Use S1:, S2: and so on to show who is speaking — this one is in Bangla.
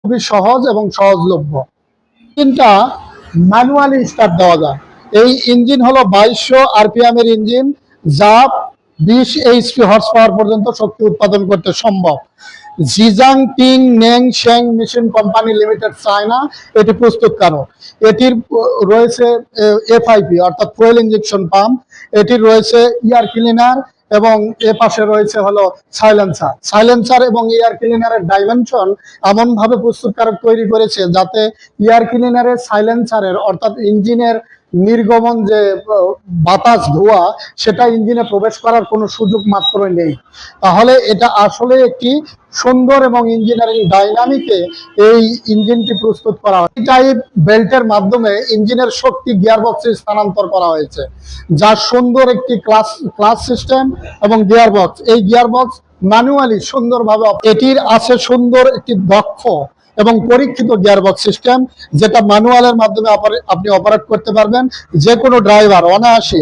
S1: খুবই সহজ এবং সহজলভ্য। ইঞ্জিনটা ম্যানুয়ালি স্টার্ট দেওয়া যায়। এই ইঞ্জিন হলো 2200 আরপিএম এর ইঞ্জিন, যা 20 এইচপি হর্স পাওয়ার পর্যন্ত শক্তি উৎপাদন করতে সম্ভব। জিজাং টিং নেং শেং মেশিন কোম্পানি লিমিটেড, চায়না এটি প্রস্তুতকারক। এটির রয়েছে এফআইপি অর্থাৎ ফুয়েল ইনজেকশন পাম্প, এটির রয়েছে এয়ার ক্লিনার এবং এ পাশে রয়েছে হলো সাইলেন্সার এবং এয়ার ক্লিনারের ডাইমেনশন এমন ভাবে প্রস্তুতকারক তৈরি করেছে যাতে এয়ার ক্লিনারের সাইলেন্সারের অর্থাৎ ইঞ্জিনের নির্গমন যে বাতাস ধোঁয়া সেটা ইঞ্জিনে প্রবেশ করার কোনো সুযোগ মাত্রই নেই। তাহলে এটা আসলে একটি সুন্দর এবং ইঞ্জিনিয়ারিং ডাইনামিকে এই ইঞ্জিনটি প্রস্তুত করা হয়। এই টাইপ বেল্টের মাধ্যমে ইঞ্জিনের শক্তি গিয়ারবক্সে স্থানান্তর করা হয়েছে, যা সুন্দর একটি ক্লাস সিস্টেম এবং গিয়ারবক্স। এই গিয়ারবক্স ম্যানুয়ালি সুন্দরভাবে, এটির আছে সুন্দর একটি দক্ষ এবং পরীক্ষিত গিয়ারবক্স সিস্টেম, যেটা ম্যানুয়ালের মাধ্যমে আপনি অপারেট করতে পারবেন। যে কোনো ড্রাইভার অনায়াসে